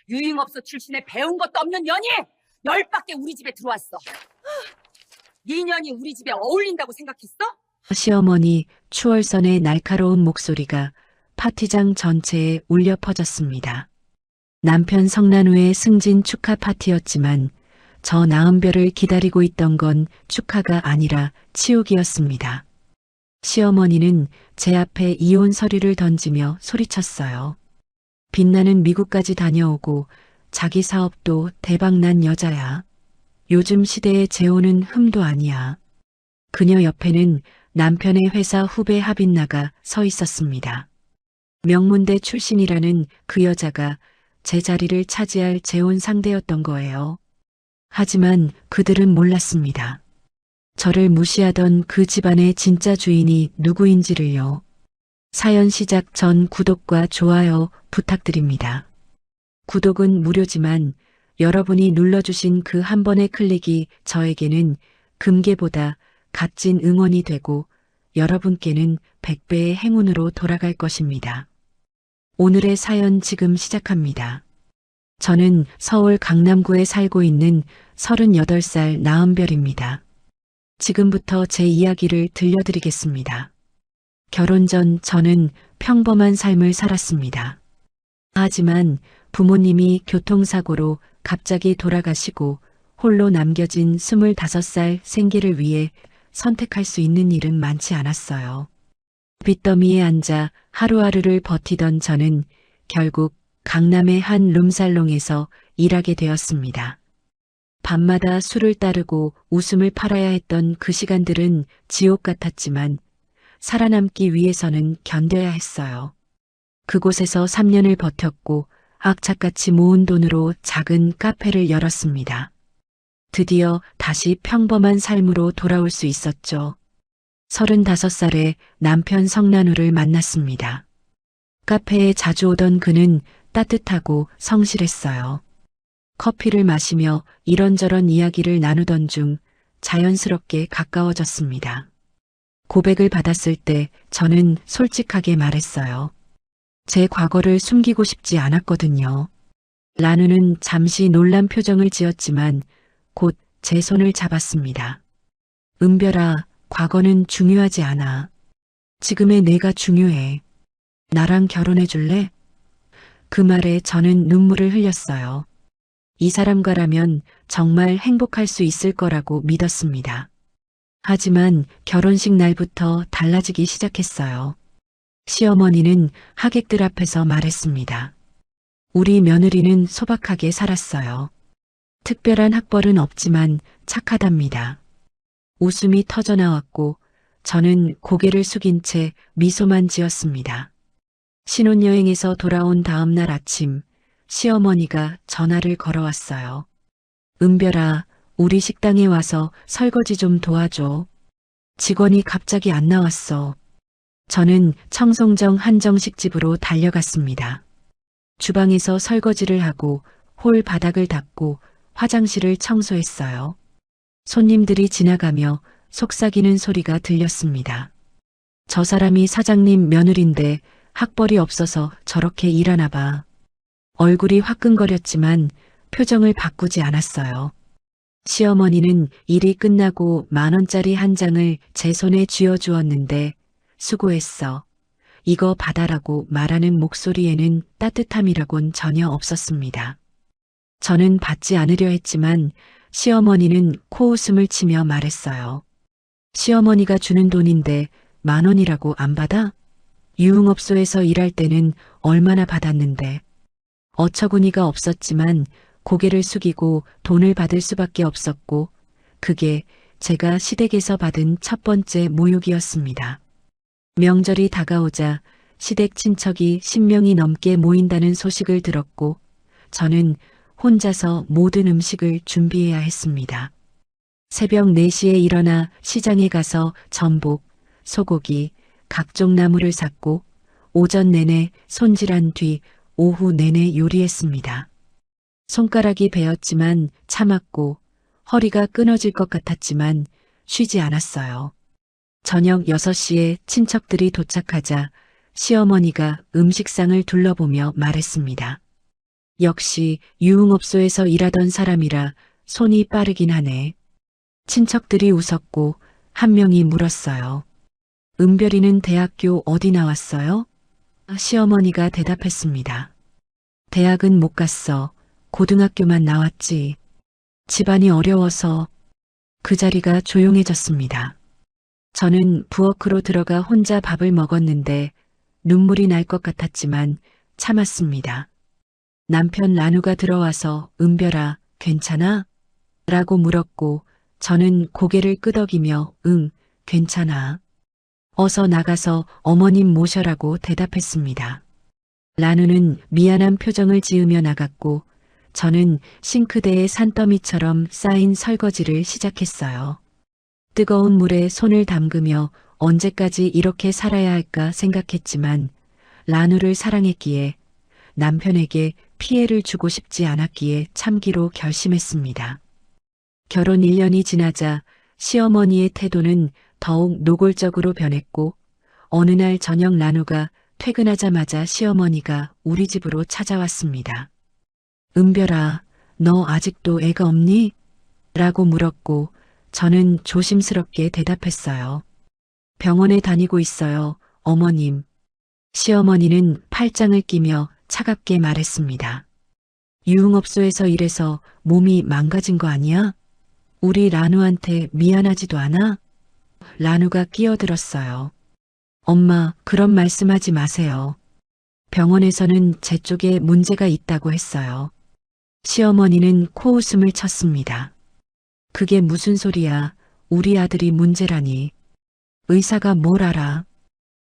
유흥업소 출신에 배운 것도 없는 년이 열받게 우리 집에 들어왔어. 네 년이 우리 집에 어울린다고 생각했어? 시어머니 추월선의 날카로운 목소리가 파티장 전체에 울려 퍼졌습니다. 남편 성난 후의 승진 축하 파티였지만 저 나은별을 기다리고 있던 건 축하가 아니라 치욕이었습니다. 시어머니는 제 앞에 이혼 서류를 던지며 소리쳤어요. 빛나는 미국까지 다녀오고 자기 사업도 대박난 여자야. 요즘 시대에 재혼은 흠도 아니야. 그녀 옆에는 남편의 회사 후배 하빈나가 서 있었습니다. 명문대 출신이라는 그 여자가 제 자리를 차지할 재혼 상대였던 거예요. 하지만 그들은 몰랐습니다. 저를 무시하던 그 집안의 진짜 주인이 누구인지를요. 사연 시작 전 구독과 좋아요 부탁드립니다. 구독은 무료지만 여러분이 눌러주신 그 한 번의 클릭이 저에게는 금괴보다 값진 응원이 되고 여러분께는 100배의 행운으로 돌아갈 것입니다. 오늘의 사연 지금 시작합니다. 저는 서울 강남구에 살고 있는 38살 나은별입니다. 지금부터 제 이야기를 들려드리겠습니다. 결혼 전 저는 평범한 삶을 살았습니다. 하지만 부모님이 교통사고로 갑자기 돌아가시고 홀로 남겨진 25살 생계를 위해 선택할 수 있는 일은 많지 않았어요. 빚더미에 앉아 하루하루를 버티던 저는 결국 강남의 한 룸살롱에서 일하게 되었습니다. 밤마다 술을 따르고 웃음을 팔아야 했던 그 시간들은 지옥 같았지만 살아남기 위해서는 견뎌야 했어요. 그곳에서 3년을 버텼고 악착같이 모은 돈으로 작은 카페를 열었습니다. 드디어 다시 평범한 삶으로 돌아올 수 있었죠. 35살에 남편 성난우를 만났습니다. 카페에 자주 오던 그는 따뜻하고 성실했어요. 커피를 마시며 이런저런 이야기를 나누던 중 자연스럽게 가까워졌습니다. 고백을 받았을 때 저는 솔직하게 말했어요. 제 과거를 숨기고 싶지 않았거든요. 라누는 잠시 놀란 표정을 지었지만 곧 제 손을 잡았습니다. 은별아, 과거는 중요하지 않아. 지금의 내가 중요해. 나랑 결혼해 줄래? 그 말에 저는 눈물을 흘렸어요. 이 사람과라면 정말 행복할 수 있을 거라고 믿었습니다. 하지만 결혼식 날부터 달라지기 시작했어요. 시어머니는 하객들 앞에서 말했습니다. 우리 며느리는 소박하게 살았어요. 특별한 학벌은 없지만 착하답니다. 웃음이 터져나왔고 저는 고개를 숙인 채 미소만 지었습니다. 신혼여행에서 돌아온 다음 날 아침 시어머니가 전화를 걸어왔어요. 은별아, 우리 식당에 와서 설거지 좀 도와줘. 직원이 갑자기 안 나왔어. 저는 청송정 한정식집으로 달려갔습니다. 주방에서 설거지를 하고 홀 바닥을 닦고 화장실을 청소했어요. 손님들이 지나가며 속삭이는 소리가 들렸습니다. 저 사람이 사장님 며느린데 학벌이 없어서 저렇게 일하나 봐. 얼굴이 화끈거렸지만 표정을 바꾸지 않았어요. 시어머니는 일이 끝나고 10,000원짜리 한 장을 제 손에 쥐어주었는데 수고했어. 이거 받아라고 말하는 목소리에는 따뜻함이라곤 전혀 없었습니다. 저는 받지 않으려 했지만 시어머니는 코웃음을 치며 말했어요. 시어머니가 주는 돈인데 10,000원이라고 안 받아? 유흥업소에서 일할 때는 얼마나 받았는데. 어처구니가 없었지만 고개를 숙이고 돈을 받을 수밖에 없었고 그게 제가 시댁에서 받은 첫 번째 모욕이었습니다. 명절이 다가오자 시댁 친척이 10명이 넘게 모인다는 소식을 들었고 저는 혼자서 모든 음식을 준비해야 했습니다. 새벽 4시에 일어나 시장에 가서 전복, 소고기, 각종 나물을 샀고 오전 내내 손질한 뒤 오후 내내 요리했습니다. 손가락이 베었지만 참았고 허리가 끊어질 것 같았지만 쉬지 않았어요. 저녁 6시에 친척들이 도착하자 시어머니가 음식상을 둘러보며 말했습니다. 역시 유흥업소에서 일하던 사람이라 손이 빠르긴 하네. 친척들이 웃었고 한 명이 물었어요. 은별이는 대학교 어디 나왔어요? 시어머니가 대답했습니다. 대학은 못 갔어. 고등학교만 나왔지. 집안이 어려워서. 그 자리가 조용해졌습니다. 저는 부엌으로 들어가 혼자 밥을 먹었는데 눈물이 날 것 같았지만 참았습니다. 남편 라누가 들어와서 은별아, 괜찮아? 라고 물었고 저는 고개를 끄덕이며 응, 괜찮아. 어서 나가서 어머님 모셔라고 대답했습니다. 라누는 미안한 표정을 지으며 나갔고 저는 싱크대에 산더미처럼 쌓인 설거지를 시작했어요. 뜨거운 물에 손을 담그며 언제까지 이렇게 살아야 할까 생각했지만 라누를 사랑했기에 남편에게 피해를 주고 싶지 않았기에 참기로 결심했습니다. 결혼 1년이 지나자 시어머니의 태도는 더욱 노골적으로 변했고 어느 날 저녁 라누가 퇴근하자마자 시어머니가 우리 집으로 찾아왔습니다. 은별아, 너 아직도 애가 없니? 라고 물었고 저는 조심스럽게 대답했어요. 병원에 다니고 있어요, 어머님. 시어머니는 팔짱을 끼며 차갑게 말했습니다. 유흥업소에서 일해서 몸이 망가진 거 아니야? 우리 라누한테 미안하지도 않아? 라누가 끼어들었어요. 엄마, 그런 말씀하지 마세요. 병원에서는 제 쪽에 문제가 있다고 했어요. 시어머니는 코웃음을 쳤습니다. 그게 무슨 소리야? 우리 아들이 문제라니. 의사가 뭘 알아?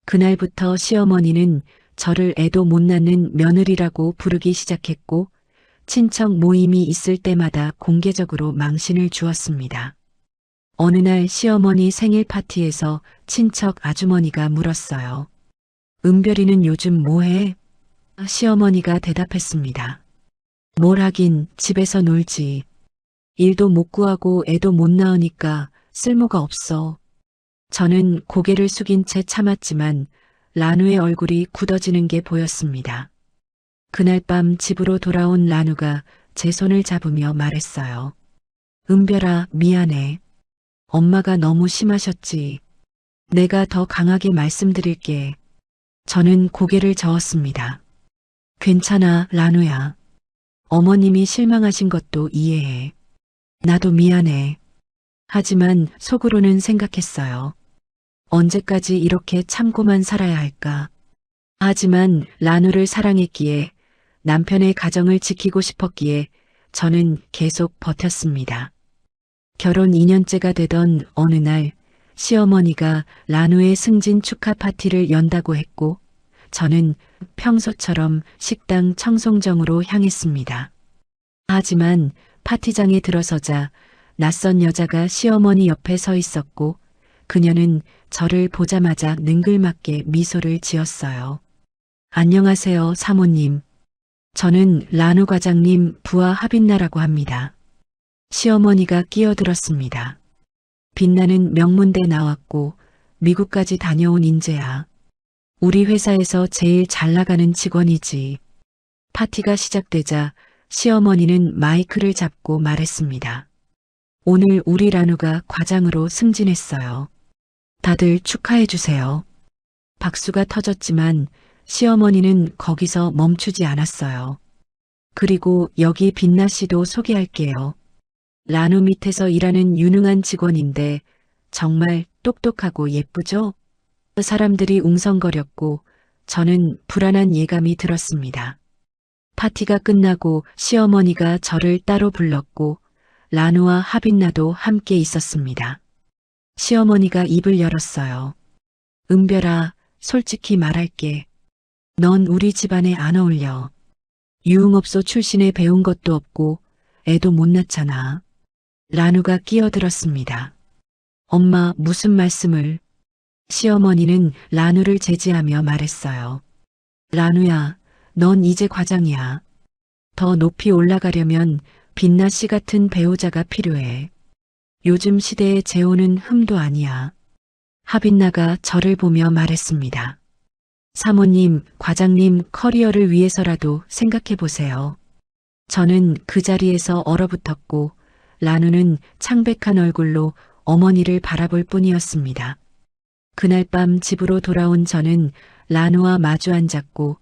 그날부터 시어머니는 저를 애도 못 낳는 며느리라고 부르기 시작했고 친척 모임이 있을 때마다 공개적으로 망신을 주었습니다. 어느 날 시어머니 생일 파티에서 친척 아주머니가 물었어요. 은별이는 요즘 뭐해? 시어머니가 대답했습니다. 뭘 하긴 집에서 놀지. 일도 못 구하고 애도 못 낳으니까 쓸모가 없어. 저는 고개를 숙인 채 참았지만 라누의 얼굴이 굳어지는 게 보였습니다. 그날 밤 집으로 돌아온 라누가 제 손을 잡으며 말했어요. 은별아, 미안해. 엄마가 너무 심하셨지. 내가 더 강하게 말씀드릴게. 저는 고개를 저었습니다. 괜찮아, 라누야. 어머님이 실망하신 것도 이해해. 나도 미안해. 하지만 속으로는 생각했어요. 언제까지 이렇게 참고만 살아야 할까? 하지만 라누를 사랑했기에 남편의 가정을 지키고 싶었기에 저는 계속 버텼습니다. 결혼 2년째가 되던 어느 날 시어머니가 라누의 승진 축하 파티를 연다고 했고 저는 평소처럼 식당 청송정으로 향했습니다. 하지만 파티장에 들어서자 낯선 여자가 시어머니 옆에 서 있었고 그녀는 저를 보자마자 능글맞게 미소를 지었어요. 안녕하세요, 사모님. 저는 라누 과장님 부하 하빈나라고 합니다. 시어머니가 끼어들었습니다. 빛나는 명문대 나왔고 미국까지 다녀온 인재야. 우리 회사에서 제일 잘 나가는 직원이지. 파티가 시작되자 시어머니는 마이크를 잡고 말했습니다. 오늘 우리 라누가 과장으로 승진했어요. 다들 축하해 주세요. 박수가 터졌지만 시어머니는 거기서 멈추지 않았어요. 그리고 여기 빛나 씨도 소개할게요. 라누 밑에서 일하는 유능한 직원인데 정말 똑똑하고 예쁘죠? 사람들이 웅성거렸고 저는 불안한 예감이 들었습니다. 파티가 끝나고 시어머니가 저를 따로 불렀고 라누와 하빈나도 함께 있었습니다. 시어머니가 입을 열었어요. 은별아, 솔직히 말할게. 넌 우리 집안에 안 어울려. 유흥업소 출신에 배운 것도 없고 애도 못 낳잖아. 라누가 끼어들었습니다. 엄마, 무슨 말씀을. 시어머니는 라누를 제지하며 말했어요. 라누야, 넌 이제 과장이야. 더 높이 올라가려면 빛나 씨 같은 배우자가 필요해. 요즘 시대의 재혼은 흠도 아니야. 하빈나가 저를 보며 말했습니다. 사모님, 과장님 커리어를 위해서라도 생각해 보세요. 저는 그 자리에서 얼어붙었고 라누는 창백한 얼굴로 어머니를 바라볼 뿐이었습니다. 그날 밤 집으로 돌아온 저는 라누와 마주 앉았고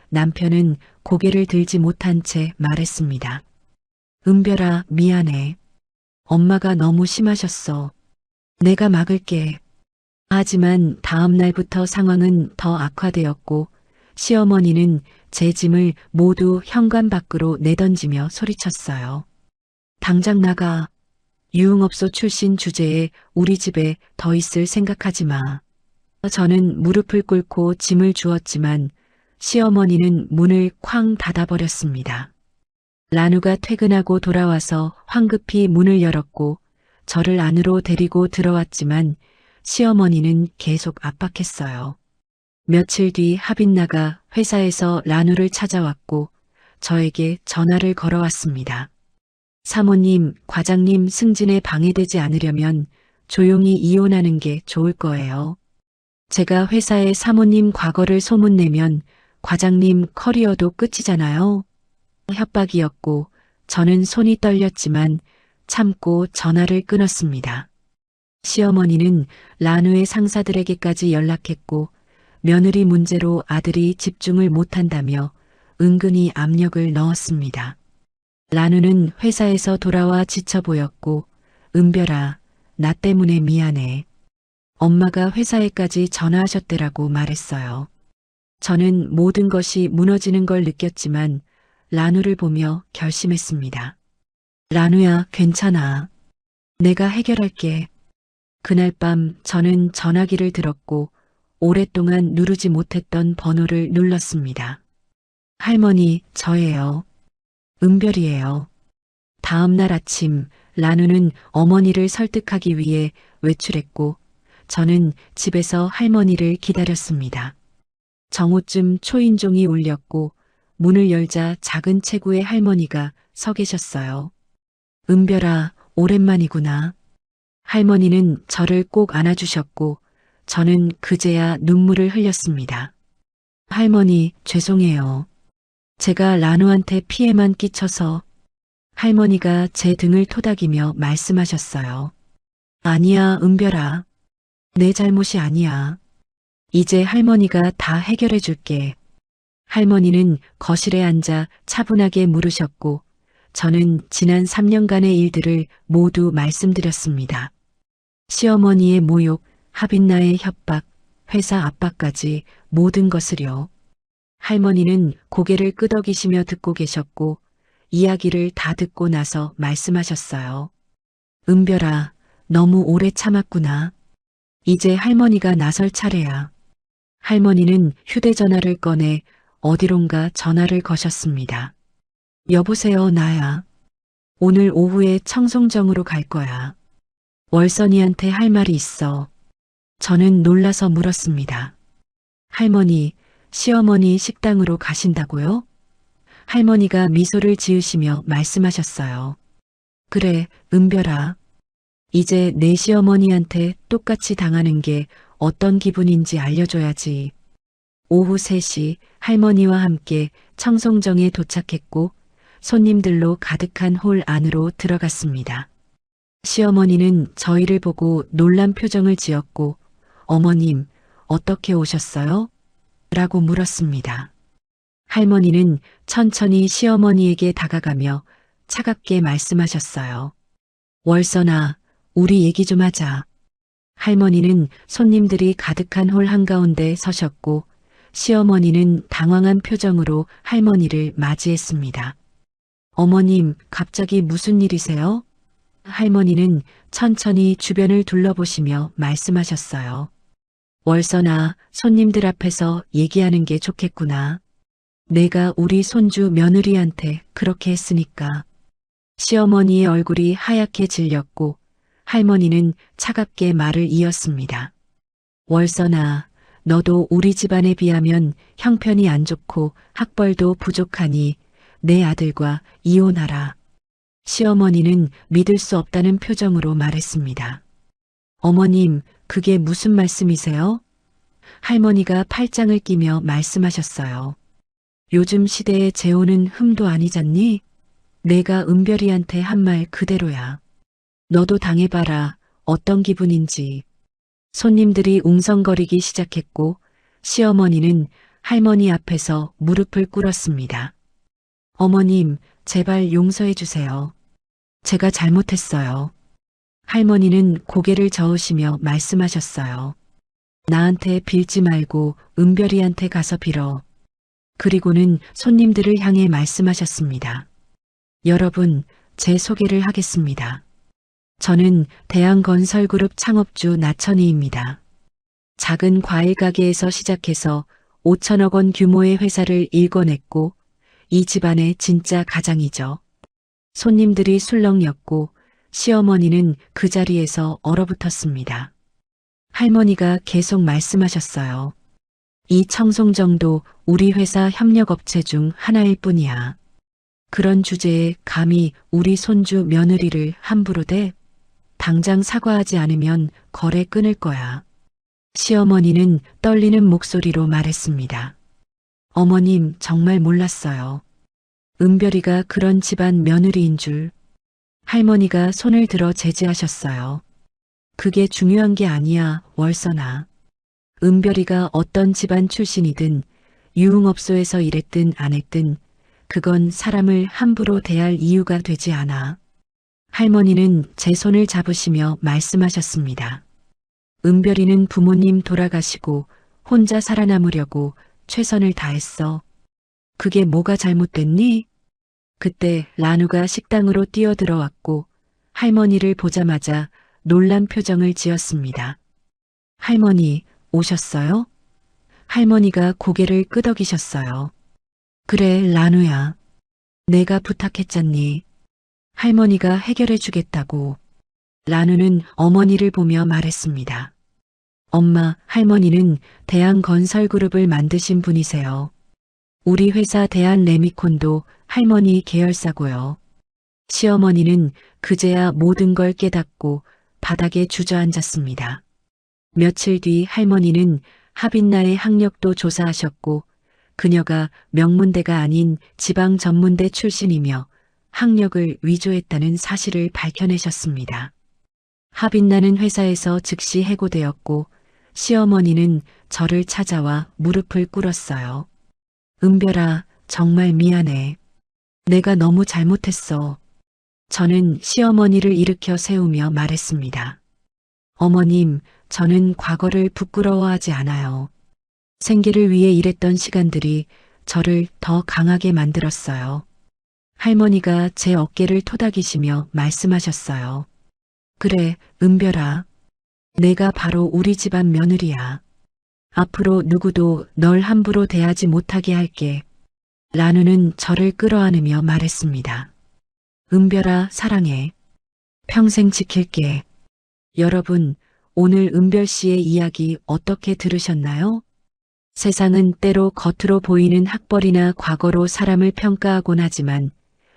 남편은 고개를 들지 못한 채 말했습니다. 은별아, 미안해. 엄마가 너무 심하셨어. 내가 막을게. 하지만 다음 날부터 상황은 더 악화되었고 시어머니는 제 짐을 모두 현관 밖으로 내던지며 소리쳤어요. 당장 나가. 유흥업소 출신 주제에 우리 집에 더 있을 생각하지 마. 저는 무릎을 꿇고 짐을 주었지만 시어머니는 문을 쾅 닫아버렸습니다. 라누가 퇴근하고 돌아와서 황급히 문을 열었고 저를 안으로 데리고 들어왔지만 시어머니는 계속 압박했어요. 며칠 뒤 하빈나가 회사에서 라누를 찾아왔고 저에게 전화를 걸어왔습니다. 사모님, 과장님 승진에 방해되지 않으려면 조용히 이혼하는 게 좋을 거예요. 제가 회사에 사모님 과거를 소문내면 과장님 커리어도 끝이잖아요. 협박이었고 저는 손이 떨렸지만 참고 전화를 끊었습니다. 시어머니는 라누의 상사들에게까지 연락했고 며느리 문제로 아들이 집중을 못한다며 은근히 압력을 넣었습니다. 라누는 회사에서 돌아와 지쳐 보였고 은별아, 나 때문에 미안해. 엄마가 회사에까지 전화하셨대라고 말했어요. 저는 모든 것이 무너지는 걸 느꼈지만 라누를 보며 결심했습니다. 라누야, 괜찮아. 내가 해결할게. 그날 밤 저는 전화기를 들었고 오랫동안 누르지 못했던 번호를 눌렀습니다. 할머니, 저예요. 은별이에요. 다음 날 아침 라누는 어머니를 설득하기 위해 외출했고 저는 집에서 할머니를 기다렸습니다. 정오쯤 초인종이 울렸고 문을 열자 작은 체구의 할머니가 서 계셨어요. 은별아, 오랜만이구나. 할머니는 저를 꼭 안아주셨고 저는 그제야 눈물을 흘렸습니다. 할머니, 죄송해요. 제가 라누한테 피해만 끼쳐서. 할머니가 제 등을 토닥이며 말씀하셨어요. 아니야, 은별아. 내 잘못이 아니야. 이제 할머니가 다 해결해 줄게. 할머니는 거실에 앉아 차분하게 물으셨고 저는 지난 3년간의 일들을 모두 말씀드렸습니다. 시어머니의 모욕, 하빈나의 협박, 회사 압박까지 모든 것을요. 할머니는 고개를 끄덕이시며 듣고 계셨고 이야기를 다 듣고 나서 말씀하셨어요. 은별아, 너무 오래 참았구나. 이제 할머니가 나설 차례야. 할머니는 휴대전화를 꺼내 어디론가 전화를 거셨습니다. 여보세요, 나야. 오늘 오후에 청송정으로 갈 거야. 월선이한테 할 말이 있어. 저는 놀라서 물었습니다. 할머니, 시어머니 식당으로 가신다고요? 할머니가 미소를 지으시며 말씀하셨어요. 그래, 은별아. 이제 내 시어머니한테 똑같이 당하는 게 어떤 기분인지 알려줘야지. 오후 3시 할머니와 함께 청송정에 도착했고 손님들로 가득한 홀 안으로 들어갔습니다. 시어머니는 저희를 보고 놀란 표정을 지었고 어머님, 어떻게 오셨어요? 라고 물었습니다. 할머니는 천천히 시어머니에게 다가가며 차갑게 말씀하셨어요. 월선아, 우리 얘기 좀 하자. 할머니는 손님들이 가득한 홀 한가운데 서셨고 시어머니는 당황한 표정으로 할머니를 맞이했습니다. 어머님, 갑자기 무슨 일이세요? 할머니는 천천히 주변을 둘러보시며 말씀하셨어요. 월선아, 손님들 앞에서 얘기하는 게 좋겠구나. 내가 우리 손주 며느리한테 그렇게 했으니까. 시어머니의 얼굴이 하얗게 질렸고 할머니는 차갑게 말을 이었습니다. 월선아, 너도 우리 집안에 비하면 형편이 안 좋고 학벌도 부족하니 내 아들과 이혼하라. 시어머니는 믿을 수 없다는 표정으로 말했습니다. 어머님, 그게 무슨 말씀이세요? 할머니가 팔짱을 끼며 말씀하셨어요. 요즘 시대의 재혼은 흠도 아니잖니? 내가 은별이한테 한 말 그대로야. 너도 당해봐라. 어떤 기분인지. 손님들이 웅성거리기 시작했고 시어머니는 할머니 앞에서 무릎을 꿇었습니다. 어머님, 제발 용서해 주세요. 제가 잘못했어요. 할머니는 고개를 저으시며 말씀하셨어요. 나한테 빌지 말고 은별이한테 가서 빌어. 그리고는 손님들을 향해 말씀하셨습니다. 여러분, 제 소개를 하겠습니다. 저는 대한건설그룹 창업주 나천희입니다. 작은 과일 가게에서 시작해서 5천억 원 규모의 회사를 일궈냈고 이 집안의 진짜 가장이죠. 손님들이 술렁였고 시어머니는 그 자리에서 얼어붙었습니다. 할머니가 계속 말씀하셨어요. 이 청송정도 우리 회사 협력업체 중 하나일 뿐이야. 그런 주제에 감히 우리 손주 며느리를 함부로 대? 당장 사과하지 않으면 거래 끊을 거야. 시어머니는 떨리는 목소리로 말했습니다. 어머님, 정말 몰랐어요. 은별이가 그런 집안 며느리인 줄. 할머니가 손을 들어 제지하셨어요. 그게 중요한 게 아니야, 월선아. 은별이가 어떤 집안 출신이든 유흥업소에서 일했든 안 했든 그건 사람을 함부로 대할 이유가 되지 않아. 할머니는 제 손을 잡으시며 말씀하셨습니다. 은별이는 부모님 돌아가시고 혼자 살아남으려고 최선을 다했어. 그게 뭐가 잘못됐니? 그때 라누가 식당으로 뛰어들어왔고 할머니를 보자마자 놀란 표정을 지었습니다. 할머니, 오셨어요? 할머니가 고개를 끄덕이셨어요. 그래, 라누야. 내가 부탁했잖니. 할머니가 해결해 주겠다고. 라누는 어머니를 보며 말했습니다. 엄마, 할머니는 대한건설그룹을 만드신 분이세요. 우리 회사 대한레미콘도 할머니 계열사고요. 시어머니는 그제야 모든 걸 깨닫고 바닥에 주저앉았습니다. 며칠 뒤 할머니는 하빈나의 학력도 조사하셨고 그녀가 명문대가 아닌 지방전문대 출신이며 학력을 위조했다는 사실을 밝혀내셨습니다. 하빈나는 회사에서 즉시 해고되었고 시어머니는 저를 찾아와 무릎을 꿇었어요. 은별아, 정말 미안해. 내가 너무 잘못했어. 저는 시어머니를 일으켜 세우며 말했습니다. 어머님, 저는 과거를 부끄러워하지 않아요. 생계를 위해 일했던 시간들이 저를 더 강하게 만들었어요. 할머니가 제 어깨를 토닥이시며 말씀하셨어요. 그래, 은별아. 내가 바로 우리 집안 며느리야. 앞으로 누구도 널 함부로 대하지 못하게 할게. 라누는 저를 끌어안으며 말했습니다. 은별아, 사랑해. 평생 지킬게. 여러분, 오늘 은별 씨의 이야기 어떻게 들으셨나요? 세상은 때로 겉으로 보이는 학벌이나 과거로 사람을 평가하곤 하지만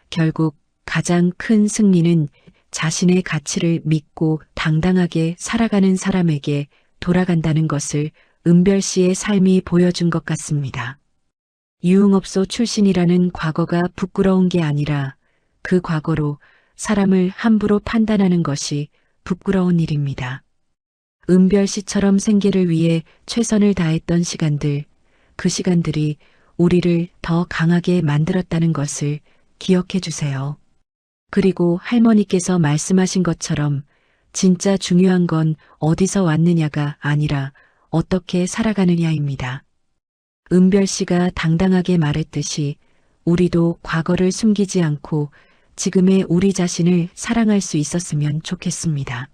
결국 가장 큰 승리는 자신의 가치를 믿고 당당하게 살아가는 사람에게 돌아간다는 것을 은별 씨의 삶이 보여준 것 같습니다. 유흥업소 출신이라는 과거가 부끄러운 게 아니라 그 과거로 사람을 함부로 판단하는 것이 부끄러운 일입니다. 은별 씨처럼 생계를 위해 최선을 다했던 시간들, 그 시간들이 우리를 더 강하게 만들었다는 것을 기억해 주세요. 그리고 할머니께서 말씀하신 것처럼 진짜 중요한 건 어디서 왔느냐가 아니라 어떻게 살아가느냐입니다. 은별 씨가 당당하게 말했듯이 우리도 과거를 숨기지 않고 지금의 우리 자신을 사랑할 수 있었으면 좋겠습니다.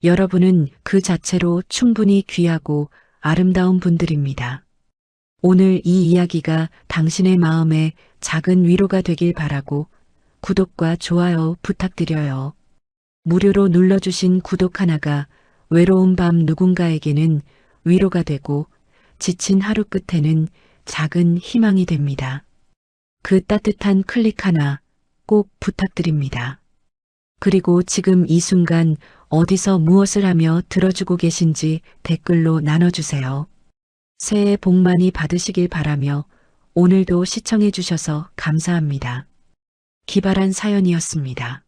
여러분은 그 자체로 충분히 귀하고 아름다운 분들입니다. 오늘 이 이야기가 당신의 마음에 작은 위로가 되길 바라고 구독과 좋아요 부탁드려요. 무료로 눌러주신 구독 하나가 외로운 밤 누군가에게는 위로가 되고 지친 하루 끝에는 작은 희망이 됩니다. 그 따뜻한 클릭 하나 꼭 부탁드립니다. 그리고 지금 이 순간 어디서 무엇을 하며 들어주고 계신지 댓글로 나눠주세요. 새해 복 많이 받으시길 바라며 오늘도 시청해 주셔서 감사합니다. 기발한 사연이었습니다.